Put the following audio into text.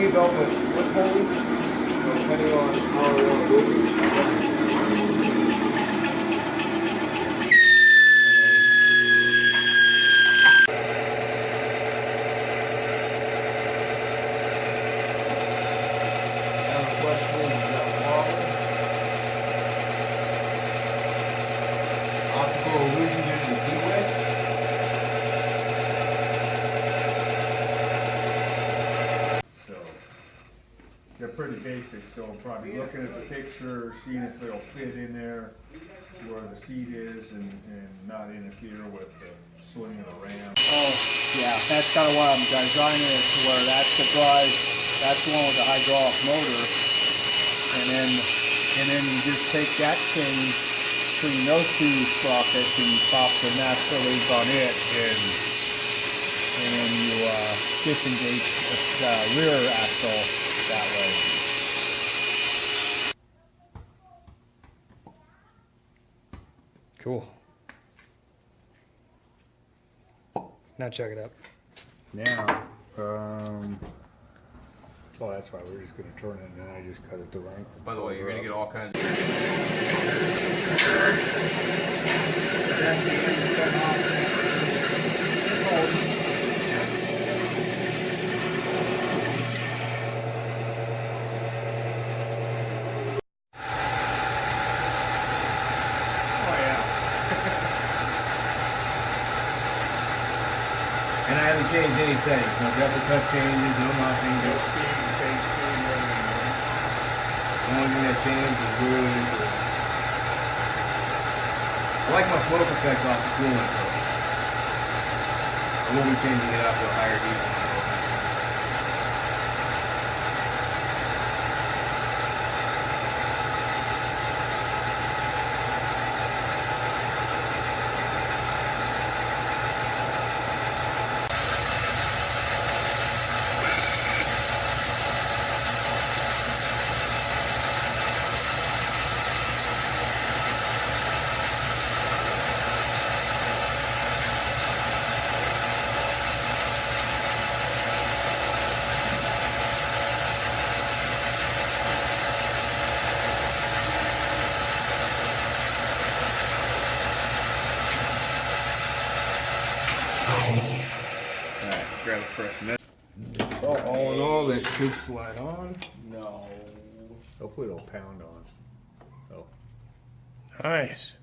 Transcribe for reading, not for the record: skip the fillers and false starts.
need a belt with slip holding, depending on how I want to move it. Optical illusion due to the Z-Way. So they're pretty basic, so I'm probably looking at the picture, seeing if they'll fit in there where the seat is and not interfere with the swing of the ram. Oh, yeah, that's kind of why I'm designing it to where that's the drive, that's the one with the hydraulic motor, and then you just take that chain between those two sprockets and pop the master link on it, and then you disengage the rear axle that way. Cool. Now check it out. Now, well, that's why we're just going to turn it, and then I just cut it to length. By the way, you're going to get all kinds of... And I haven't changed any settings. No replica changes, no nothing. No speed, same speed, everything. The only thing that changed is really... I like my smoke effect off the coolant though. I won't be changing it up to a higher heat. Alright, grab it for a minute. Well, all in all, that should slide on. No. Hopefully it'll pound on. Oh. Nice.